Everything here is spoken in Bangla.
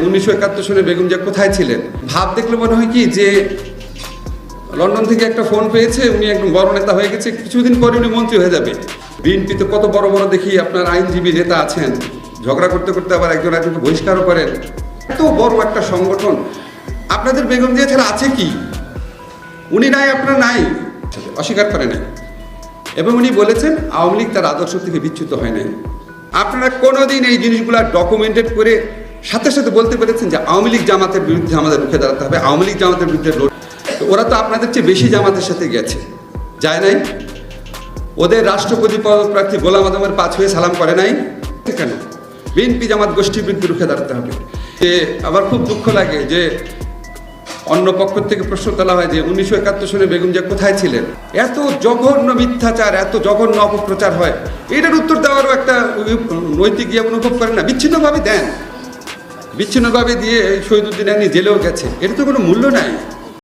1971 সালে বেগম জিয়া কোথায় ছিলেন। ভাব দেখলে মনে হয় কি যে লন্ডন থেকে একটা ফোন পেয়েছে, উনি একদম বড় নেতা হয়ে গেছে, কিছুদিন পরে উনি মন্ত্রী হয়ে যাবে। বিএনপিতে কত বড় বড় দেখি আপনার আইনজীবী নেতা আছেন, ঝগড়া করতে করতে আবার একজন একজনকে বহিষ্কারও করেন। এত বড় একটা সংগঠন, আপনাদের বেগম জিয়া ছাড়া আছে কি? উনি নাই, আপনারা নাই, অস্বীকার করে নাই। এবং উনি বলেছেন আওয়ামী লীগ তার আদর্শ থেকে বিচ্যুত হয় নাই। আপনারা কোনোদিন এই জিনিসগুলো ডকুমেন্টেড করে সাথে সাথে বলতে পেরেছেন যে আওয়ামী লীগ জামাতের বিরুদ্ধে আমাদের রুখে দাঁড়াতে হবে, আওয়ামী লীগ জামাতের বিরুদ্ধে ওরা তো আপনাদের চেয়ে বেশি জামাতের সাথে গেছে, যায় নাই? ওদের রাষ্ট্রপতি পদপ্রার্থী গোলাম আজমের পা ছুঁয়ে সালাম করে নাই কেন? বিএনপি জামাত গোষ্ঠীর বিরুদ্ধে রুখে দাঁড়াতে হবে। আবার খুব দুঃখ লাগে যে অন্য পক্ষ থেকে প্রশ্ন তোলা হয় যে 1971 সালে বেগম জিয়া কোথায় ছিলেন। এত জঘন্য মিথ্যাচার, এত জঘন্য অপপ্রচার হয়, এটার উত্তর দেওয়ারও একটা নৈতিক ইয়ে অনুভব করেন না? বিচ্ছিন্নভাবে দেন, বিচ্ছিন্নভাবে দিয়ে শহীদুদ্দিন আইনি জেলেও গেছে, এটা তো কোনো মূল্য নাই।